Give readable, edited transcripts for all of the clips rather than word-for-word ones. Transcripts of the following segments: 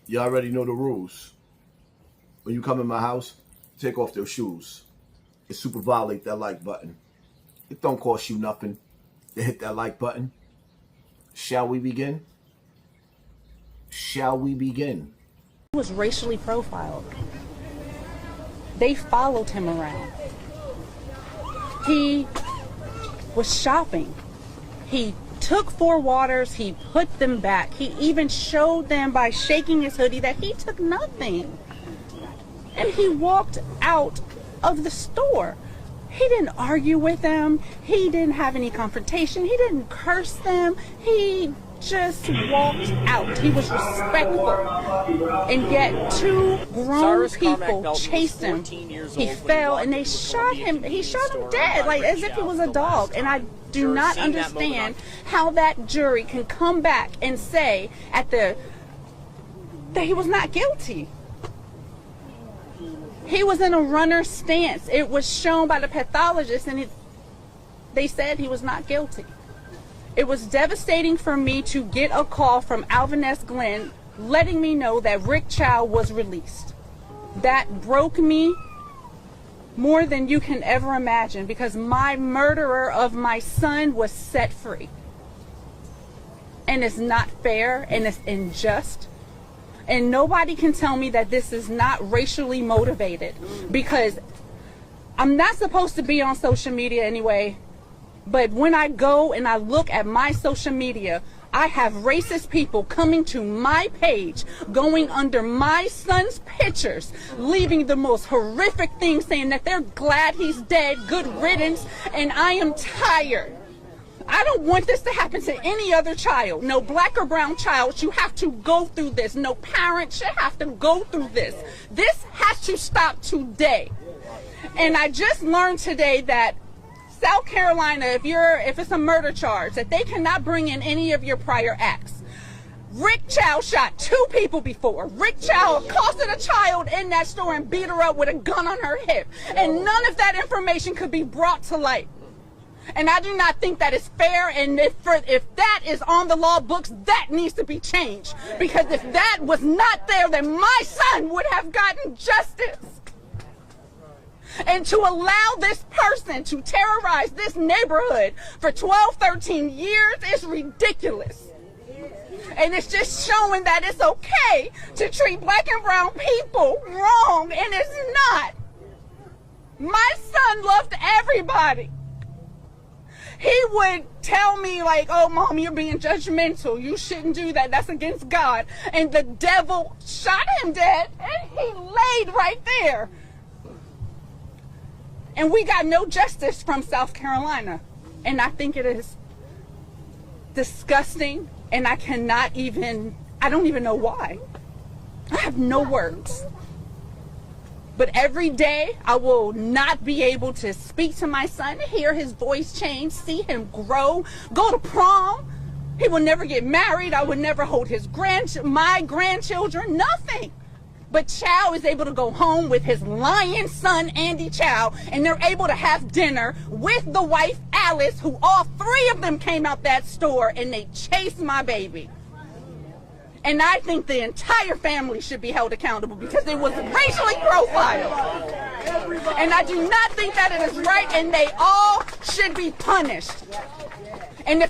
You already know the rules. When you come in my house, take off their shoes and super violate that like button. It don't cost you nothing to hit that like button. Shall we begin? Shall we begin? He was racially profiled. They followed him around. He was shopping. He took 4 waters, he put them back. He even showed them by shaking his hoodie that he took nothing. And he walked out of the store. He didn't argue with them. He didn't have any confrontation. He didn't curse them. He just walked out. He was respectful. And yet 2 grown people chased him. He fell and they shot him. He shot him dead, like as if he was a dog. And I do not understand how that jury can come back and say that he was not guilty. He was in a runner's stance. It was shown by the pathologist, and they said he was not guilty. It was devastating for me to get a call from Alvin S. Glenn letting me know that Rick Chow was released. That broke me more than you can ever imagine, because my murderer of my son was set free. And it's not fair, and it's unjust. And nobody can tell me that this is not racially motivated, because I'm not supposed to be on social media anyway. But when I go and I look at my social media, I have racist people coming to my page, going under my son's pictures, leaving the most horrific things, saying that they're glad he's dead, good riddance, and I am tired. I don't want this to happen to any other child. No black or brown child should have to go through this. No parent should have to go through this. This has to stop today. And I just learned today that South Carolina, if it's a murder charge, that they cannot bring in any of your prior acts. Rick Chow shot 2 people before. Rick Chow accosted a child in that store and beat her up with a gun on her hip. And none of that information could be brought to light. And I do not think that is fair, and if that is on the law books, that needs to be changed. Because if that was not there, then my son would have gotten justice. And to allow this person to terrorize this neighborhood for 12, 13 years is ridiculous. And it's just showing that it's okay to treat black and brown people wrong, and it's not. My son loved everybody. He would tell me like, oh, Mom, you're being judgmental. You shouldn't do that. That's against God. And the devil shot him dead, and he laid right there. And we got no justice from South Carolina. And I think it is disgusting, and I don't even know why. I have no words. But every day, I will not be able to speak to my son, hear his voice change, see him grow, go to prom. He will never get married. I would never hold my grandchildren, nothing. But Chow is able to go home with his lion son, Andy Chow, and they're able to have dinner with the wife, Alice, who all 3 of them came out that store, and they chased my baby. And I think the entire family should be held accountable because it was racially profiled. And I do not think that it is right, and they all should be punished. And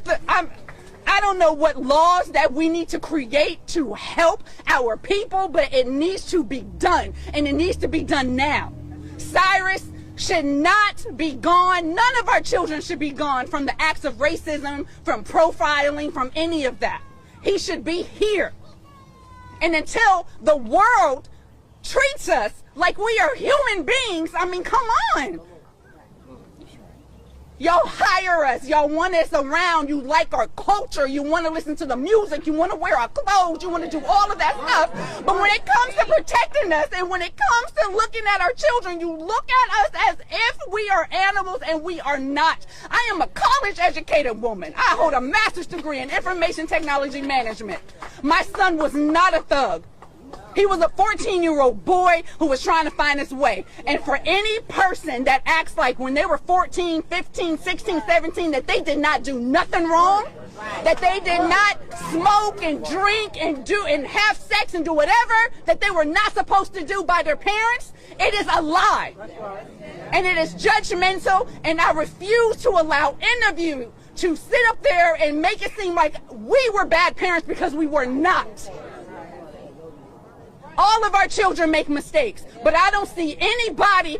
I don't know what laws that we need to create to help our people, but it needs to be done, and it needs to be done now. Cyrus should not be gone. None of our children should be gone from the acts of racism, from profiling, from any of that. He should be here. And until the world treats us like we are human beings, I mean, come on. Y'all hire us. Y'all want us around. You like our culture. You want to listen to the music. You want to wear our clothes. You want to do all of that stuff. But when it comes to protecting us, and when it comes to looking at our children, you look at us as if we are animals, and we are not. I am a college-educated woman. I hold a master's degree in information technology management. My son was not a thug. He was a 14-year-old boy who was trying to find his way. And for any person that acts like when they were 14, 15, 16, 17, that they did not do nothing wrong, that they did not smoke and drink and do and have sex and do whatever that they were not supposed to do by their parents, it is a lie. And it is judgmental, and I refuse to allow any of you to sit up there and make it seem like we were bad parents, because we were not. All of our children make mistakes, but I don't see anybody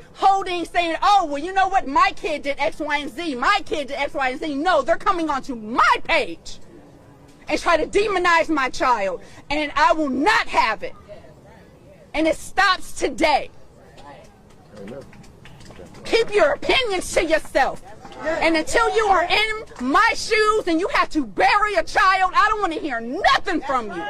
saying, oh, well, you know what? My kid did X, Y, and Z. My kid did X, Y, and Z. No, they're coming onto my page and try to demonize my child, and I will not have it. And it stops today. Keep your opinions to yourself. And until you are in my shoes and you have to bury a child, I don't want to hear nothing from you.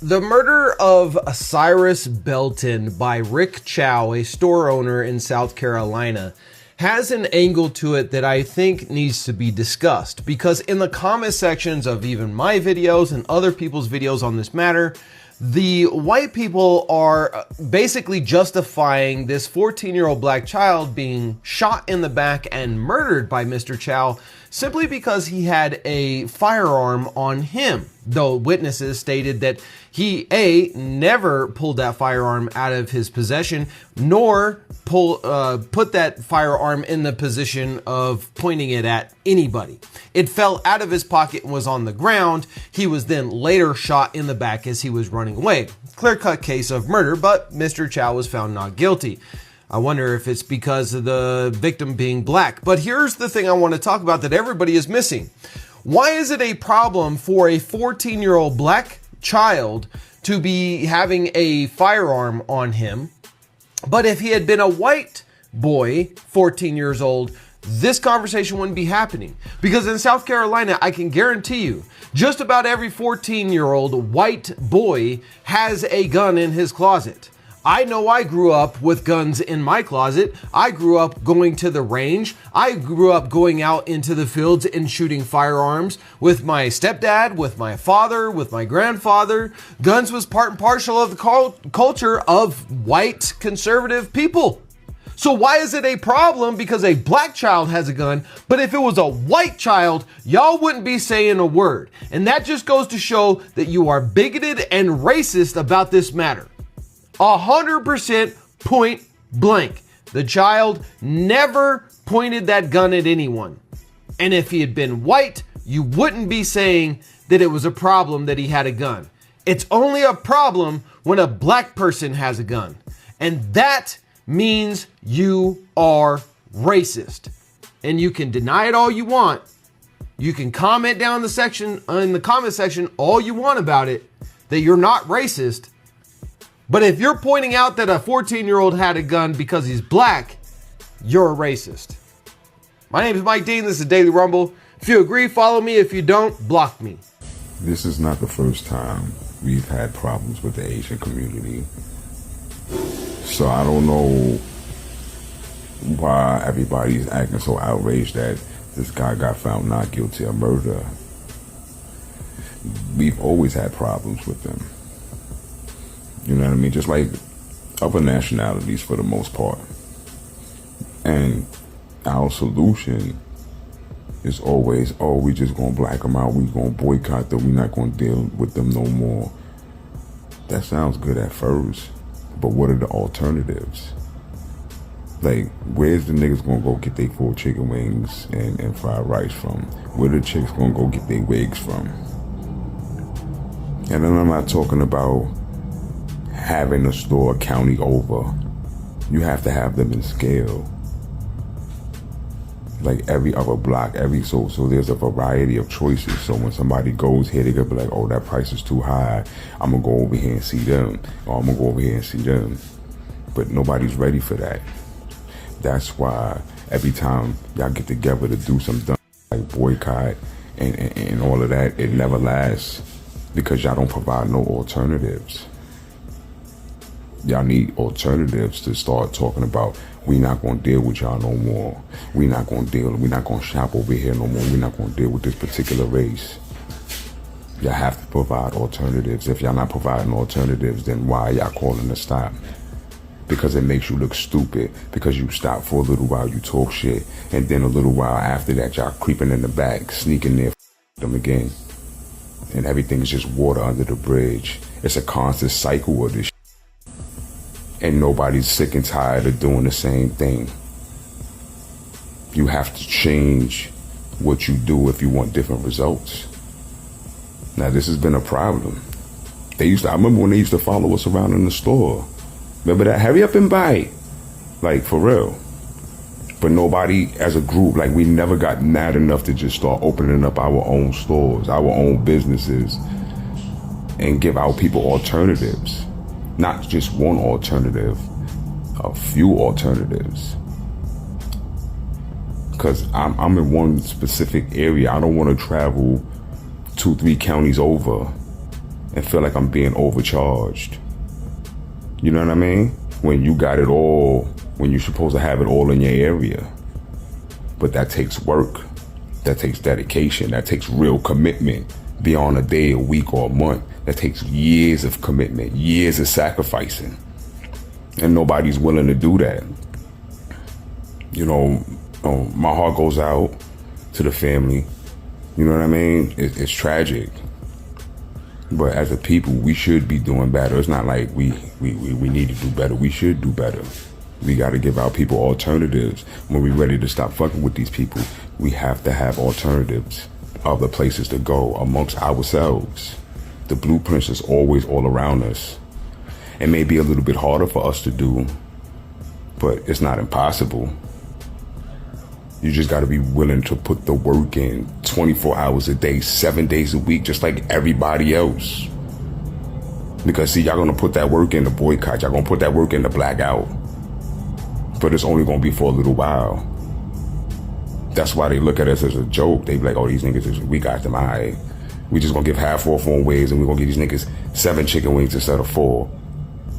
The murder of Cyrus Belton by Rick Chow, a store owner in South Carolina, has an angle to it that I think needs to be discussed, because in the comment sections of even my videos and other people's videos on this matter, the white people are basically justifying this 14-year-old black child being shot in the back and murdered by Mr. Chow simply because he had a firearm on him, though witnesses stated that he, A, never pulled that firearm out of his possession, nor put that firearm in the position of pointing it at anybody. It fell out of his pocket and was on the ground. He was then later shot in the back as he was running away. Clear-cut case of murder, but Mr. Chow was found not guilty. I wonder if it's because of the victim being black. But here's the thing I want to talk about that everybody is missing. Why is it a problem for a 14-year-old black child to be having a firearm on him? But if he had been a white boy, 14 years old, this conversation wouldn't be happening. Because in South Carolina, I can guarantee you, just about every 14-year-old white boy has a gun in his closet. I know I grew up with guns in my closet. I grew up going to the range. I grew up going out into the fields and shooting firearms with my stepdad, with my father, with my grandfather. Guns was part and parcel of the culture of white conservative people. So why is it a problem because a black child has a gun, but if it was a white child, y'all wouldn't be saying a word? And that just goes to show that you are bigoted and racist about this matter. 100% point blank. The child never pointed that gun at anyone. And if he had been white, you wouldn't be saying that it was a problem that he had a gun. It's only a problem when a black person has a gun. And that means you are racist. And you can deny it all you want. You can comment down in the comment section all you want about it, that you're not racist. But if you're pointing out that a 14-year-old had a gun because he's black, you're a racist. My name is Mike Dean. This is Daily Rumble. If you agree, follow me. If you don't, block me. This is not the first time we've had problems with the Asian community. So I don't know why everybody's acting so outraged that this guy got found not guilty of murder. We've always had problems with them. You know what I mean? Just like other nationalities for the most part. And our solution is always, oh, we just gonna black them out. We gonna boycott them. We're not gonna deal with them no more. That sounds good at first, but what are the alternatives? Like, where's the niggas gonna go get their 4 chicken wings and fried rice from? Where the chicks gonna go get their wigs from? And then I'm not talking about having a store a county over. You have to have them in scale. Like every other block, so there's a variety of choices. So when somebody goes here, they gonna be like, oh, that price is too high. I'm gonna go over here and see them. Or I'm gonna go over here and see them. But nobody's ready for that. That's why every time y'all get together to do some dumb like boycott and all of that, it never lasts because y'all don't provide no alternatives. Y'all need alternatives to start talking about, we not gonna deal with y'all no more. We not gonna shop over here no more. We not gonna deal with this particular race. Y'all have to provide alternatives. If y'all not providing alternatives, then why y'all calling to stop? because it makes you look stupid, because you stop for a little while, you talk shit, and then a little while after that, y'all creeping in the back, sneaking there, them again. And everything is just water under the bridge. It's a constant cycle of this shit. And nobody's sick and tired of doing the same thing. You have to change what you do if you want different results. Now, this has been a problem. I remember when they used to follow us around in the store. Remember that? Hurry up and buy. Like, for real. But nobody, as a group, like, we never got mad enough to just start opening up our own stores, our own businesses, and give our people alternatives. Not just one alternative, a few alternatives. Because I'm in one specific area. I don't want to travel 2-3 counties over and feel like I'm being overcharged. You know what I mean? When you got it all, when you're supposed to have it all in your area. But that takes work. That takes dedication. That takes real commitment beyond a day, a week, or a month. That takes years of commitment, years of sacrificing. And nobody's willing to do that. You know, my heart goes out to the family. You know what I mean? It's tragic. But as a people, we should be doing better. It's not like we need to do better. We should do better. We got to give our people alternatives. When we're ready to stop fucking with these people, we have to have alternatives, other places to go amongst ourselves. The blueprints is always all around us. It may be a little bit harder for us to do, but it's not impossible. You just got to be willing to put the work in 24 hours a day, 7 days a week, just like everybody else. Because see, y'all going to put that work in the boycott. Y'all going to put that work in the blackout. But it's only going to be for a little while. That's why they look at us as a joke. They be like, oh, these niggas, we got them, all right. We just going to give half off on ways, and we're going to give these niggas 7 chicken wings instead of 4.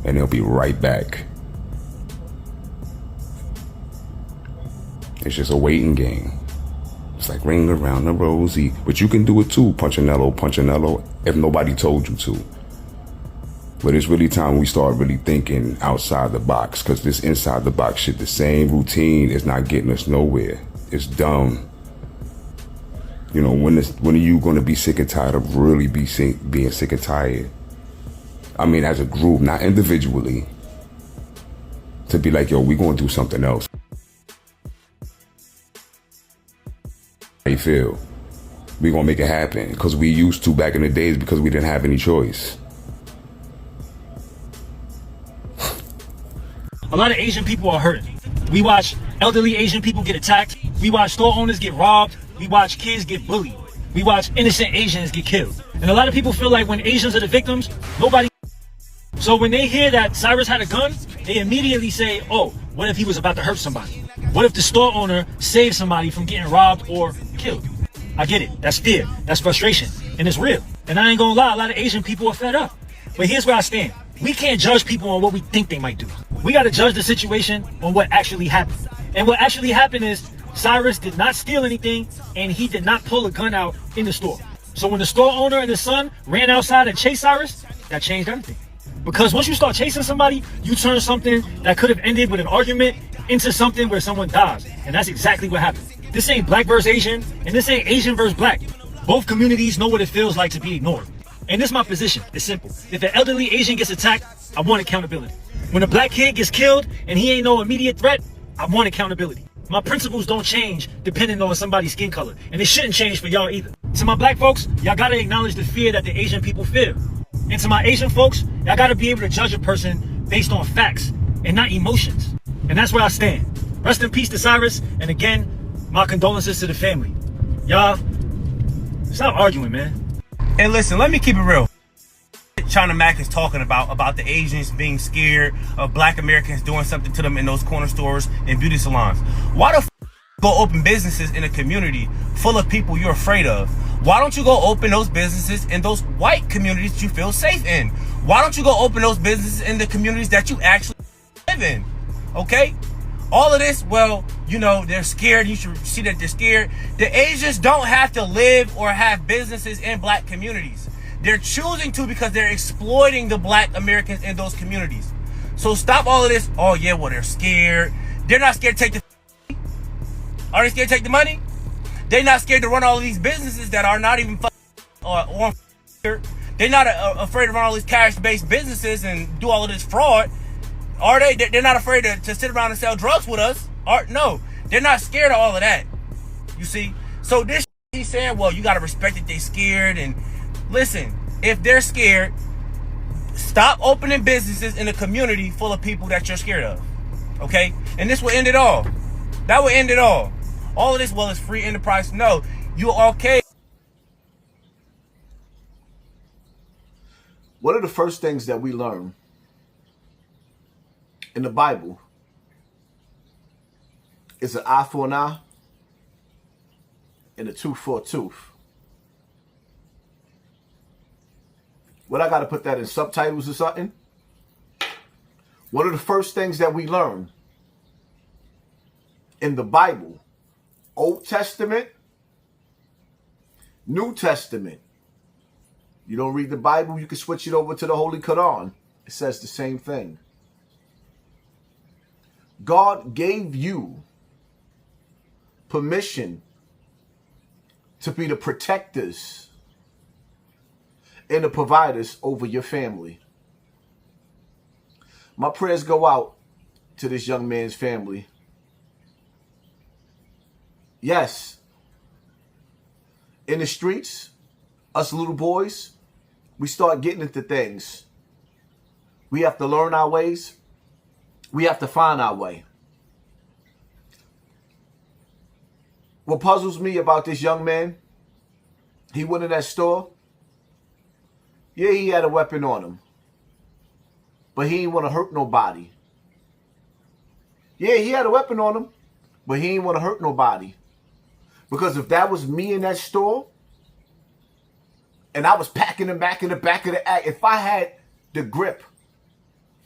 And they'll be right back. It's just a waiting game. It's like ring around the rosy. But you can do it too, Punchinello, if nobody told you to. But it's really time we start really thinking outside the box, because this inside the box shit, the same routine is not getting us nowhere. It's dumb. You know, when are you going to be sick and tired of really being sick and tired? I mean, as a group, not individually. To be like, yo, we going to do something else. How you feel? We gonna make it happen, because we used to back in the days, because we didn't have any choice. A lot of Asian people are hurting. We watch elderly Asian people get attacked. We watch store owners get robbed. We watch kids get bullied. We watch innocent Asians get killed. And a lot of people feel like when Asians are the victims, nobody. So when they hear that Cyrus had a gun, they immediately say, oh, what if he was about to hurt somebody? What if the store owner saved somebody from getting robbed or killed? I get it. That's fear. That's frustration. And it's real. And I ain't gonna lie, a lot of Asian people are fed up. But here's where I stand. We can't judge people on what we think they might do. We gotta judge the situation on what actually happened. And what actually happened is Cyrus did not steal anything, and he did not pull a gun out in the store. So when the store owner and his son ran outside and chased Cyrus, that changed everything. Because once you start chasing somebody, you turn something that could have ended with an argument into something where someone dies. And that's exactly what happened. This ain't black versus Asian, and this ain't Asian versus black. Both communities know what it feels like to be ignored. And this is my position. It's simple. If an elderly Asian gets attacked, I want accountability. When a black kid gets killed and he ain't no immediate threat, I want accountability. My principles don't change depending on somebody's skin color. And it shouldn't change for y'all either. To my black folks, y'all gotta acknowledge the fear that the Asian people feel. And to my Asian folks, y'all gotta be able to judge a person based on facts and not emotions. And that's where I stand. Rest in peace to Cyrus, and again, my condolences to the family. Y'all, stop arguing, man. And listen, let me keep it real. Carmack is talking about the Asians being scared of black Americans doing something to them in those corner stores and beauty salons. Why the go open businesses in a community full of people you're afraid of? Why don't you go open those businesses in those white communities you feel safe in? Why don't you go open those businesses in the communities that you actually live in? Okay? All of this, well, you know, they're scared. You should see that they're scared. The Asians don't have to live or have businesses in black communities. They're choosing to because they're exploiting the black Americans in those communities. So stop all of this. Oh yeah, well they're scared. They're not scared to take the. Are they scared to take the money? They're not scared to run all of these businesses that are not even on. They're not afraid to run all these cash-based businesses and do all of this fraud. Are they? They're not afraid to sit around and sell drugs with us. No, they're not scared of all of that. You see? So this he's saying, well, you got to respect that they're scared. And listen, if they're scared, stop opening businesses in a community full of people that you're scared of. Okay? And this will end it all. That will end it all. All of this, well, it's free enterprise. No, you're okay. One of the first things that we learn in the Bible is an eye for an eye and a tooth for a tooth. What, I got to put that in subtitles or something? One of the first things that we learn in the Bible, Old Testament, New Testament. You don't read the Bible, you can switch it over to the Holy Quran. It says the same thing. God gave you permission to be the protectors and the providers over your family. My prayers go out to this young man's family. Yes, in the streets, us little boys, we start getting into things. We have to learn our ways. We have to find our way. What puzzles me about this young man, he went in that store. Yeah, he had a weapon on him. But he didn't want to hurt nobody. Yeah, he had a weapon on him. But he didn't want to hurt nobody. Because if that was me in that store, and I was packing him back in the back of the act, if I had the grip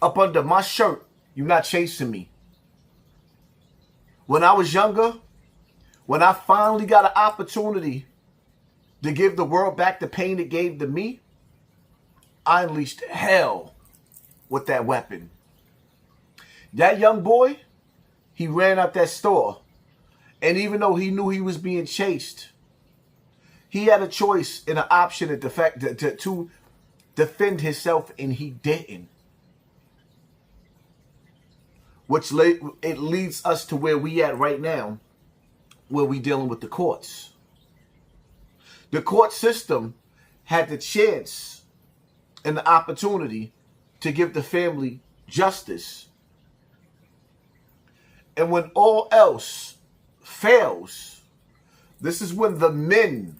up under my shirt, you're not chasing me. When I was younger, when I finally got an opportunity to give the world back the pain it gave to me, I unleashed hell with that weapon. That young boy, he ran out that store. And even though he knew he was being chased, he had a choice and an option to defend himself, and he didn't. Which it leads us to where we at right now, where we dealing with the courts. The court system had the chance and the opportunity to give the family justice. And when all else fails, this is when the men,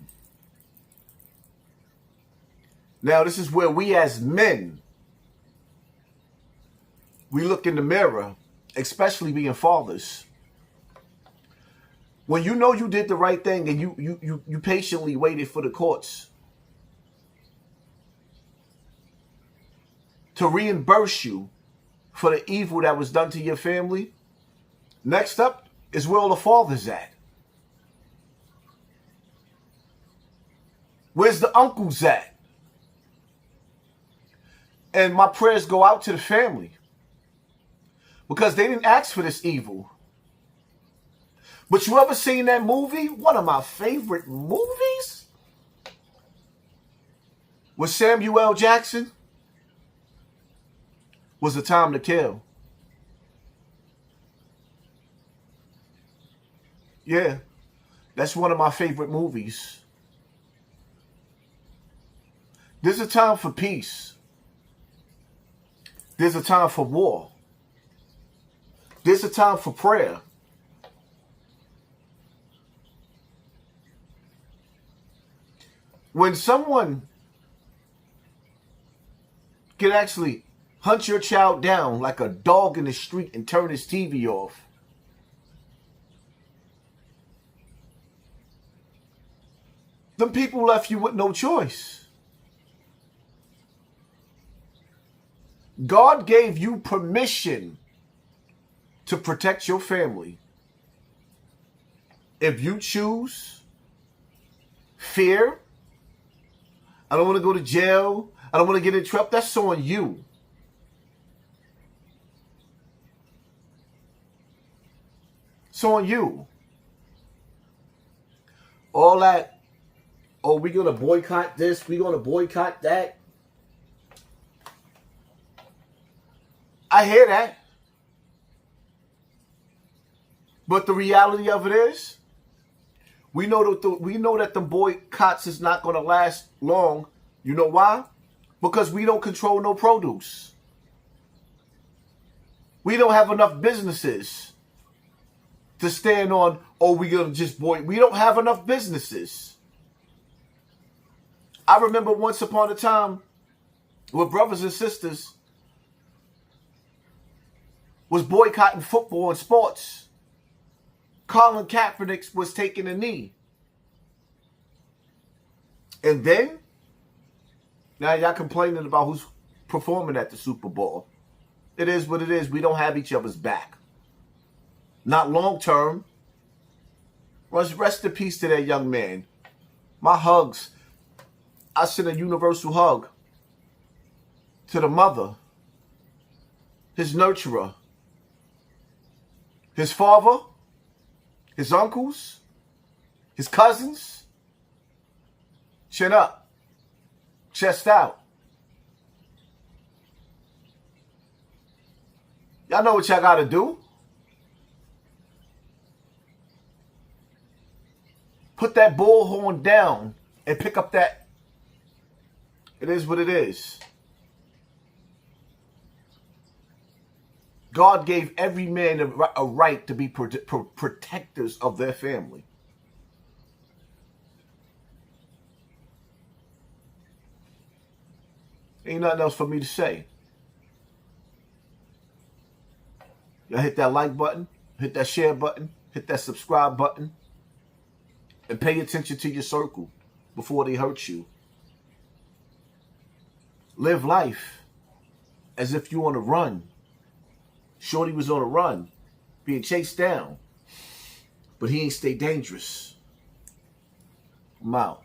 now this is where we as men, we look in the mirror, especially being fathers. When you know you did the right thing and you patiently waited for the courts to reimburse you for the evil that was done to your family, next up is where all the fathers at. Where's the uncles at? And my prayers go out to the family, because they didn't ask for this evil. But you ever seen that movie? One of my favorite movies with Samuel L. Jackson was A Time to Kill. Yeah, that's one of my favorite movies. There's a time for peace. There's a time for war. There's a time for prayer. When someone can actually hunt your child down like a dog in the street and turn his TV off, them people left you with no choice. God gave you permission to protect your family. If you choose fear, I don't want to go to jail, I don't want to get in trouble, that's on you. It's on you. All that, oh, we're going to boycott this, we're going to boycott that. I hear that. But the reality of it is, we know that the boycotts is not going to last long. You know why? Because we don't control no produce. We don't have enough businesses to stand on, oh, we're going to just we don't have enough businesses. I remember once upon a time where brothers and sisters was boycotting football and sports. Colin Kaepernick was taking a knee. And then, now y'all complaining about who's performing at the Super Bowl. It is what it is. We don't have each other's back. Not long term. Rest in peace to that young man. My hugs. I sent a universal hug to the mother, his nurturer, his father, his uncles, his cousins. Chin up, chest out. Y'all know what y'all got to do. Put that bullhorn down and pick up that. It is what it is. God gave every man a right to be protectors of their family. Ain't nothing else for me to say. Y'all hit that like button, hit that share button, hit that subscribe button, and pay attention to your circle before they hurt you. Live life as if you're on a run. Shorty was on a run, being chased down, but he ain't stay dangerous. I'm out.